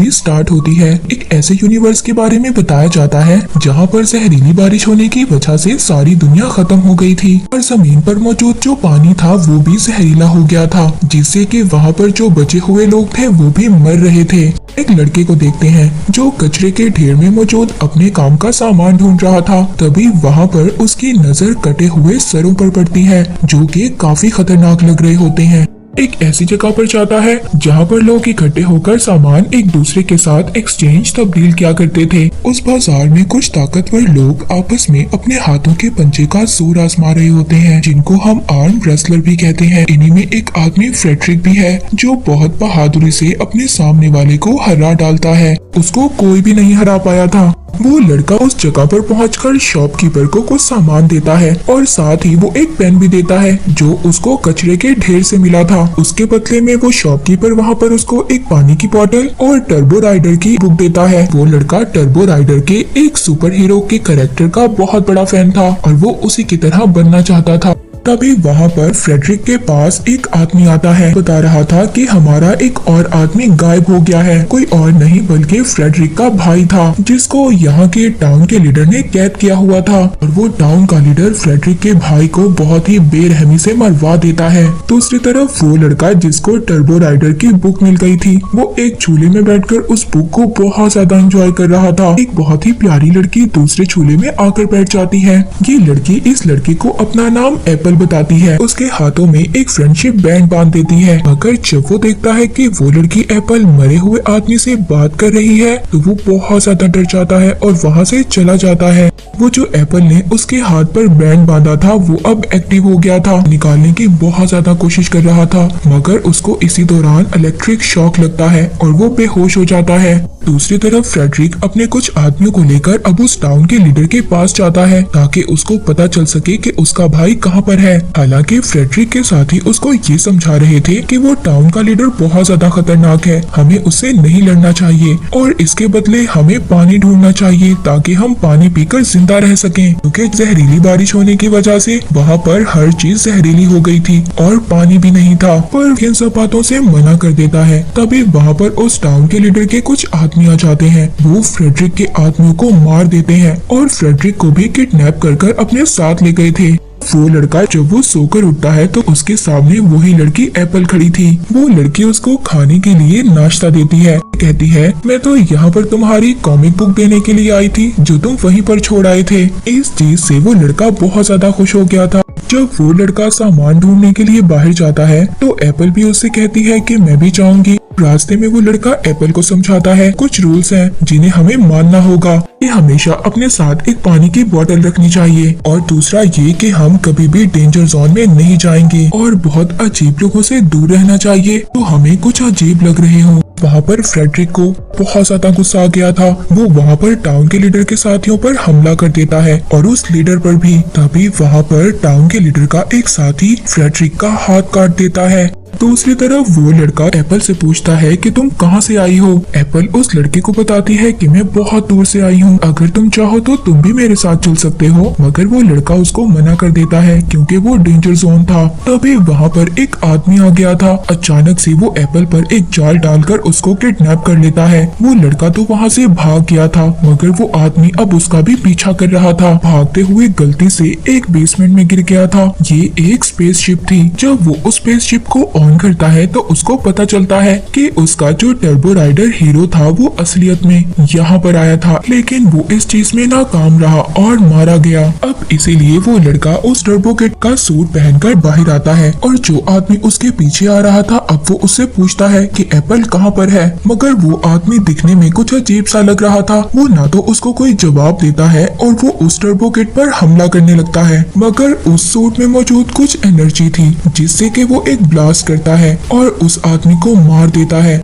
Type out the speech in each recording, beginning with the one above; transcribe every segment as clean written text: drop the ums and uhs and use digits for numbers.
Movie start होती है। एक ऐसे यूनिवर्स के बारे में बताया जाता है जहां पर जहरीली बारिश होने की वजह से सारी दुनिया खत्म हो गई थी और जमीन पर मौजूद जो पानी था वो भी जहरीला हो गया था, जिससे कि वहां पर जो बचे हुए लोग थे वो भी मर रहे थे। एक लड़के को देखते हैं जो कचरे के ढेर में मौजूद अपने काम का सामान ढूंढ रहा था। तभी वहां पर उसकी नजर कटे हुए सरों पर पड़ती है जो कि काफी खतरनाक लग रहे होते हैं। एक ऐसी जगह पर जाता है जहाँ पर लोग इकट्ठे होकर सामान एक दूसरे के साथ एक्सचेंज तब्दील किया करते थे। उस बाजार में कुछ ताकतवर लोग आपस में अपने हाथों के पंजे का जोर आजमा रहे होते हैं, जिनको हम आर्म रेसलर भी कहते हैं। इन्हीं में एक आदमी फ्रेडरिक भी है जो बहुत बहादुरी से अपने सामने वाले को हरा डालता है। उसको कोई भी नहीं हरा पाया था। वो लड़का उस जगह पर पहुंचकर शॉपकीपर को कुछ सामान देता है और साथ ही वो एक पेन भी देता है जो उसको कचरे के ढेर से मिला था। उसके बदले में वो शॉपकीपर वहां पर उसको एक पानी की बोतल और टर्बो राइडर की बुक देता है। वो लड़का टर्बो राइडर के एक सुपर हीरो के कैरेक्टर का बहुत बड़ा फैन था और वो उसी की तरह बनना चाहता था। तभी वहाँ पर फ्रेडरिक के पास एक आदमी आता है, बता रहा था कि हमारा एक और आदमी गायब हो गया है। कोई और नहीं बल्कि फ्रेडरिक का भाई था जिसको यहाँ के टाउन के लीडर ने कैद किया हुआ था और वो टाउन का लीडर फ्रेडरिक के भाई को बहुत ही बेरहमी से मरवा देता है। दूसरी तरफ वो लड़का जिसको टर्बो राइडर की बुक मिल गई थी, वो एक झूले में बैठकर उस बुक को बहुत ज्यादा एंजॉय कर रहा था। एक बहुत ही प्यारी लड़की दूसरे झूले में आकर बैठ जाती है। ये लड़की इस लड़की को अपना नाम एप्पल बताती है। उसके हाथों में एक फ्रेंडशिप बैंड बांध देती है, मगर जब वो देखता है कि वो लड़की एप्पल मरे हुए आदमी से बात कर रही है तो वो बहुत ज्यादा डर जाता है और वहाँ से चला जाता है। वो जो एप्पल ने उसके हाथ पर बैंड बांधा था वो अब एक्टिव हो गया था। निकालने की बहुत ज्यादा कोशिश कर रहा था, मगर उसको इसी दौरान इलेक्ट्रिक शॉक लगता है और वो बेहोश हो जाता है। दूसरी तरफ फ्रेडरिक अपने कुछ आदमियों को लेकर अब उस टाउन के लीडर के पास जाता है ताकि उसको पता चल सके कि उसका भाई कहाँ पर है। हालांकि फ्रेडरिक के साथी उसको ये समझा रहे थे कि वो टाउन का लीडर बहुत ज्यादा खतरनाक है, हमें उससे नहीं लड़ना चाहिए और इसके बदले हमें पानी ढूंढना चाहिए ताकि हम पानी पीकर जिंदा रह सकें, क्योंकि जहरीली बारिश होने की वजह से वहाँ पर हर चीज जहरीली हो गई थी और पानी भी नहीं था। पर इन सब बातों से मना कर देता है। तभी वहाँ पर उस टाउन के लीडर के कुछ आदमी आ जाते हैं। वो फ्रेडरिक के आदमियों को मार देते हैं और फ्रेडरिक को भी किडनैप कर अपने साथ ले गए थे। वो लड़का जब वो सोकर उठता है तो उसके सामने वही लड़की एप्पल खड़ी थी। वो लड़की उसको खाने के लिए नाश्ता देती है, कहती है मैं तो यहाँ पर तुम्हारी कॉमिक बुक देने के लिए आई थी जो तुम वहीं पर छोड़ आए थे। इस चीज से वो लड़का बहुत ज्यादा खुश हो गया था। जब वो लड़का सामान ढूंढने के लिए बाहर जाता है तो एप्पल भी उससे कहती है कि मैं भी जाऊंगी। रास्ते में वो लड़का एप्पल को समझाता है कुछ रूल्स हैं जिन्हें हमें मानना होगा कि हमेशा अपने साथ एक पानी की बोतल रखनी चाहिए और दूसरा ये कि हम कभी भी डेंजर जोन में नहीं जाएंगे और बहुत अजीब लोगों से दूर रहना चाहिए तो हमें कुछ अजीब लग रहे हो। वहाँ पर फ्रेडरिक को बहुत ज्यादा गुस्सा आ गया था। वो वहाँ पर टाउन के लीडर के साथियों पर हमला कर देता है और उस लीडर पर भी। तभी वहाँ पर टाउन के लीडर का एक साथी फ्रेडरिक का हाथ काट देता है। दूसरी तरफ वो लड़का एप्पल से पूछता है कि तुम कहाँ से आई हो। एप्पल उस लड़के को बताती है कि मैं बहुत दूर से आई हूँ, अगर तुम चाहो तो तुम भी मेरे साथ चल सकते हो, मगर वो लड़का उसको मना कर देता है क्योंकि वो डेंजर जोन था। तभी वहाँ पर एक आदमी आ गया था। अचानक से वो एप्पल पर एक जाल डालकर उसको किडनैप कर लेता है। वो लड़का तो वहाँ से भाग गया था, मगर वो आदमी अब उसका भी पीछा कर रहा था। भागते हुए गलती से एक बेसमेंट में गिर गया था। ये एक स्पेसशिप थी। जब वो उस स्पेसशिप को ऑन करता है तो उसको पता चलता है कि उसका जो टर्बो राइडर हीरो था वो असलियत में यहाँ पर आया था, लेकिन वो इस चीज में नाकाम रहा और मारा गया। अब इसीलिए वो लड़का उस टर्बो किट का सूट पहनकर बाहर आता है और जो आदमी उसके पीछे आ रहा था अब वो उससे पूछता है कि एप्पल कहाँ पर है, मगर वो आदमी दिखने में कुछ अजीब सा लग रहा था। वो ना तो उसको कोई जवाब देता है और वो उस टर्बो किट पर हमला करने लगता है, मगर उस सूट में मौजूद कुछ एनर्जी थी जिससे कि वो एक ब्लास्ट करता है और उस आदमी को मार देता है।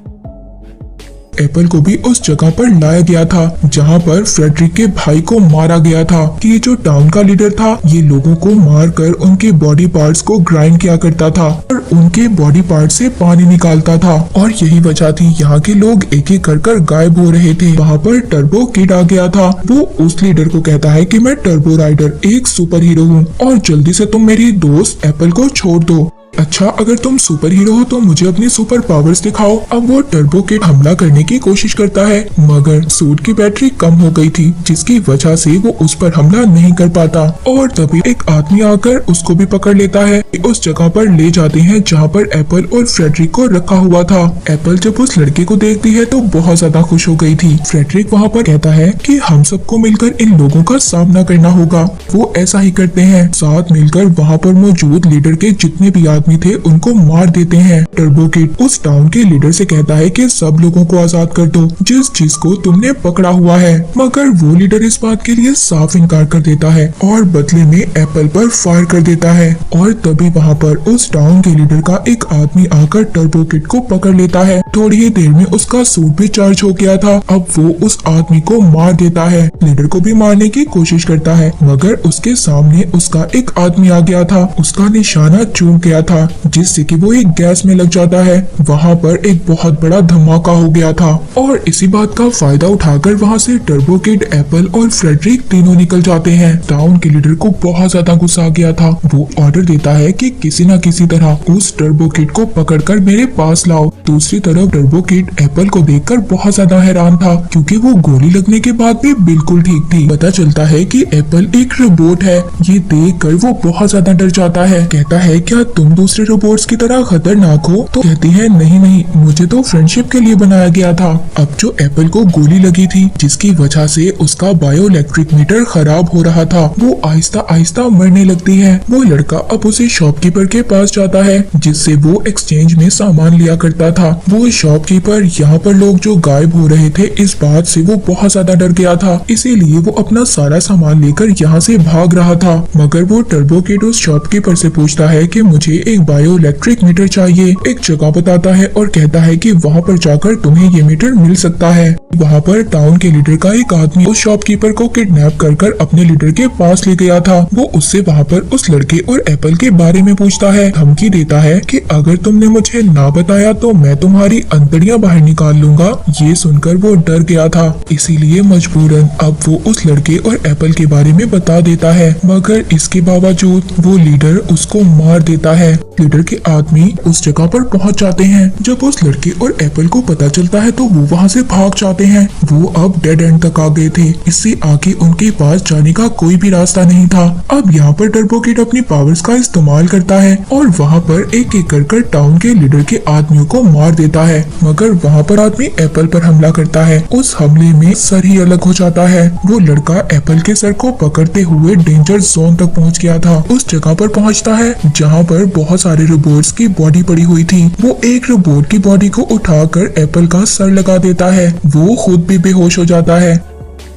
एप्पल को भी उस जगह पर लाया गया था जहां पर फ्रेडरिक के भाई को मारा गया था। कि ये जो टाउन का लीडर था ये लोगों को मारकर उनके बॉडी पार्ट्स को ग्राइंड किया करता था और उनके बॉडी पार्ट से पानी निकालता था और यही वजह थी यहाँ के लोग एक एक कर गायब हो रहे थे। वहाँ पर टर्बो किड आ गया था। वो उस लीडर को कहता है कि मैं टर्बो राइडर एक सुपर हीरो हूँ और जल्दी से तुम मेरी दोस्त एप्पल को छोड़ दो। अच्छा, अगर तुम सुपर हीरो हो तो मुझे अपनी सुपर पावर्स दिखाओ। अब वो टर्बो किड हमला करने की कोशिश करता है, मगर सूट की बैटरी कम हो गई थी, जिसकी वजह से वो उस पर हमला नहीं कर पाता। और तभी एक आदमी आकर उसको भी पकड़ लेता है। उस जगह पर ले जाते हैं जहाँ पर एप्पल और फ्रेडरिक को रखा हुआ था। एप्पल जब उस लड़के को देखती है तो बहुत ज्यादा खुश हो गई थी। फ्रेडरिक वहाँ पर कहता है कि हम सबको मिलकर इन लोगों का सामना करना होगा। वो ऐसा ही करते हैं, साथ मिलकर वहाँ पर मौजूद लीडर के जितने भी आदमी थे उनको मार देते हैं। टर्बो किड उस टाउन के लीडर से कहता है कि सब लोगों को आजाद कर दो जिस चीज को तुमने पकड़ा हुआ है, मगर वो लीडर इस बात के लिए साफ इनकार कर देता है और बदले में एप्पल पर फायर कर देता है। और तभी वहाँ पर उस टाउन के लीडर का एक आदमी आकर टर्बो किड को पकड़ लेता है। थोड़ी ही देर में उसका सूट भी चार्ज हो गया था। अब वो उस आदमी को मार देता है। लीडर को भी मारने की कोशिश करता है, मगर उसके सामने उसका एक आदमी आ गया था। उसका निशाना चूक गया था, जिससे कि वो एक गैस में लग जाता है। वहाँ पर एक बहुत बड़ा धमाका हो गया था और इसी बात का फायदा उठाकर वहाँ से टर्बो किड, एप्पल और फ्रेडरिक तीनों निकल जाते हैं। टाउन के लीडर को बहुत ज्यादा गुस्सा आ गया था। वो ऑर्डर देता है कि किसी न किसी तरह उस टर्बो किड को पकड़कर मेरे पास लाओ। दूसरी तरफ टर्बो किड एप्पल को देखकर बहुत ज्यादा हैरान था, क्योंकि वो गोली लगने के बाद भी बिल्कुल ठीक थी। पता चलता है कि एप्पल एक रोबोट है। ये देखकर वो बहुत ज्यादा डर जाता है। कहता है क्या तुम दूसरे रोबोट्स की तरह खतरनाक हो? तो कहती है नहीं नहीं, मुझे तो फ्रेंडशिप के लिए बनाया गया था। अब जो एप्पल को गोली लगी थी, जिसकी वजह से उसका बायो इलेक्ट्रिक मीटर खराब हो रहा था, वो आहिस्ता आहिस्ता मरने लगती है। वो लड़का अब उसे शॉपकीपर के पास जाता है, जिससे वो एक्सचेंज में सामान लिया करता था। वो शॉपकीपर यहाँ पर लोग जो गायब हो रहे थे, इस बात से वो बहुत ज्यादा डर गया था। इसीलिए वो अपना सारा सामान लेकर यहाँ से भाग रहा था। मगर वो टर्बो किड उस शॉपकीपर से पूछता है कि मुझे एक बायो इलेक्ट्रिक मीटर चाहिए। एक जगह बताता है और कहता है कि वहाँ पर जाकर तुम्हें ये मीटर मिल सकता है। वहाँ पर टाउन के लीडर का एक आदमी उस शॉपकीपर को किडनैप कर अपने लीडर के पास ले गया था। वो उससे वहाँ पर उस लड़के और एप्पल के बारे में पूछता है, धमकी देता है कि अगर तुमने मुझे ना बताया तो मैं तुम्हारी अंतड़ियां बाहर निकाल लूंगा। ये सुनकर वो डर गया था, इसीलिए मजबूरन अब वो उस लड़के और एप्पल के बारे में बता देता है। मगर इसके बावजूद वो लीडर उसको मार देता है। लीडर के आदमी उस जगह पर पहुंच जाते हैं। जब उस लड़के और एप्पल को पता चलता है तो वो वहाँ से भाग जाते हैं। वो अब डेड एंड तक आ गए थे। इससे आगे उनके पास जाने का कोई भी रास्ता नहीं था। अब यहाँ पर टर्बो किड अपनी पावर्स का इस्तेमाल करता है और वहाँ पर एक एक कर टाउन के लीडर के आदमियों को मार देता है। मगर वहाँ पर आदमी एप्पल पर हमला करता है। उस हमले में सर ही अलग हो जाता है। वो लड़का एप्पल के सर को पकड़ते हुए डेंजर जोन तक पहुँच गया था। उस जगह पर पहुँचता है जहाँ पर बहुत सारे रोबोट्स की बॉडी पड़ी हुई थी। वो एक रोबोट की बॉडी को उठाकर एप्पल का सर लगा देता है। वो खुद भी बेहोश हो जाता है।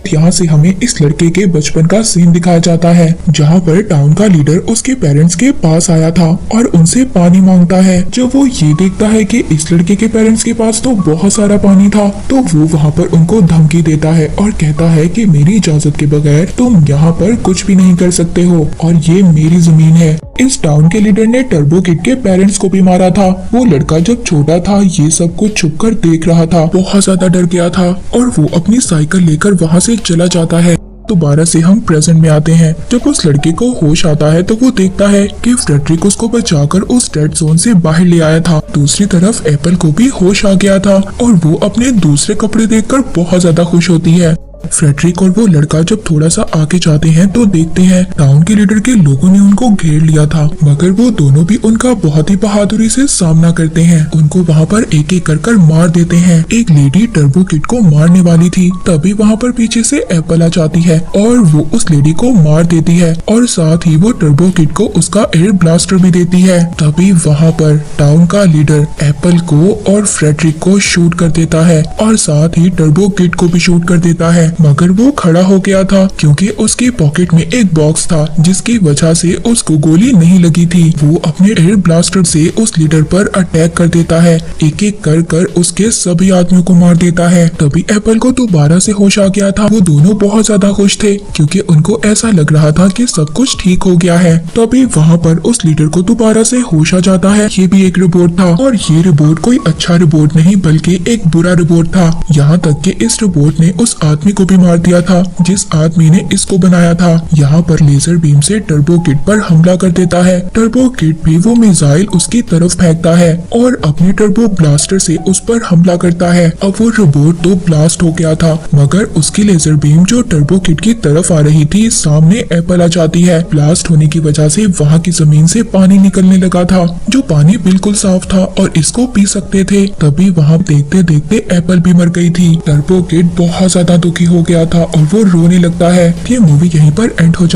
यहाँ से हमें इस लड़के के बचपन का सीन दिखाया जाता है, जहाँ पर टाउन का लीडर उसके पेरेंट्स के पास आया था और उनसे पानी मांगता है। जब वो ये देखता है कि इस लड़के के पेरेंट्स के पास तो बहुत सारा पानी था, तो वो वहाँ पर उनको धमकी देता है और कहता है कि मेरी इजाजत के बगैर तुम यहाँ पर कुछ भी नहीं कर सकते हो और ये मेरी जमीन है। इस टाउन के लीडर ने टर्बो किड के पेरेंट्स को भी मारा था। वो लड़का जब छोटा था ये सब कुछ छुपकर देख रहा था, बहुत ज्यादा डर गया था और वो अपनी साइकिल लेकर वहाँ से चला जाता है। दोबारा से हम प्रेजेंट में आते हैं। जब उस लड़के को होश आता है तो वो देखता है कि फ्रेडरिक उसको बचाकर उस डेड जोन से बाहर ले आया था। दूसरी तरफ एप्पल को भी होश आ गया था और वो अपने दूसरे कपड़े देखकर बहुत ज्यादा खुश होती है। फ्रेडरिक और वो लड़का जब थोड़ा सा आगे जाते हैं तो देखते हैं टाउन के लीडर के लोगों ने उनको घेर लिया था, मगर वो दोनों भी उनका बहुत ही बहादुरी से सामना करते हैं। उनको वहाँ पर एक एक कर मार देते हैं। एक लेडी टर्बो किड को मारने वाली थी, तभी वहाँ पर पीछे से एप्पल आ जाती है और वो उस लेडी को मार देती है और साथ ही वो टर्बो किड को उसका एयर ब्लास्टर भी देती है। तभी वहाँ पर टाउन का लीडर एप्पल को और फ्रेडरिक को शूट कर देता है और साथ ही टर्बो किड को भी शूट कर देता है, मगर वो खड़ा हो गया था क्योंकि उसके पॉकेट में एक बॉक्स था जिसकी वजह से उसको गोली नहीं लगी थी। वो अपने एयर ब्लास्टर से उस लीडर पर अटैक कर देता है, एक एक कर उसके सभी आदमियों को मार देता है। तभी एप्पल को दोबारा से होश आ गया था। वो दोनों बहुत ज्यादा खुश थे क्योंकि उनको ऐसा लग रहा था कि सब कुछ ठीक हो गया है। तभी वहाँ पर उस लीडर को दोबारा से होश आ जाता है। ये भी एक रोबोट था और ये रोबोट कोई अच्छा रोबोट नहीं बल्कि एक बुरा रोबोट था। यहाँ तक कि इस रोबोट ने उस आदमी को को भी मार दिया था जिस आदमी ने इसको बनाया था। यहाँ पर लेजर बीम से टर्बो किड पर हमला कर देता है। टर्बो किड भी वो मिसाइल उसकी तरफ फेंकता है और अपने टर्बो ब्लास्टर से उस पर हमला करता है। अब वो रोबोट तो ब्लास्ट हो गया था मगर उसकी लेजर बीम जो टर्बो किड की तरफ आ रही थी सामने एप्पल आ जाती है। ब्लास्ट होने की वजह से वहाँ की जमीन से पानी निकलने लगा था जो पानी बिल्कुल साफ था और इसको पी सकते थे। तभी वहाँ देखते देखते एप्पल भी मर गई थी। टर्बो किड बहुत ज्यादा दुखी हो गया था और वो रोने लगता है। ये मूवी यहीं पर एंड हो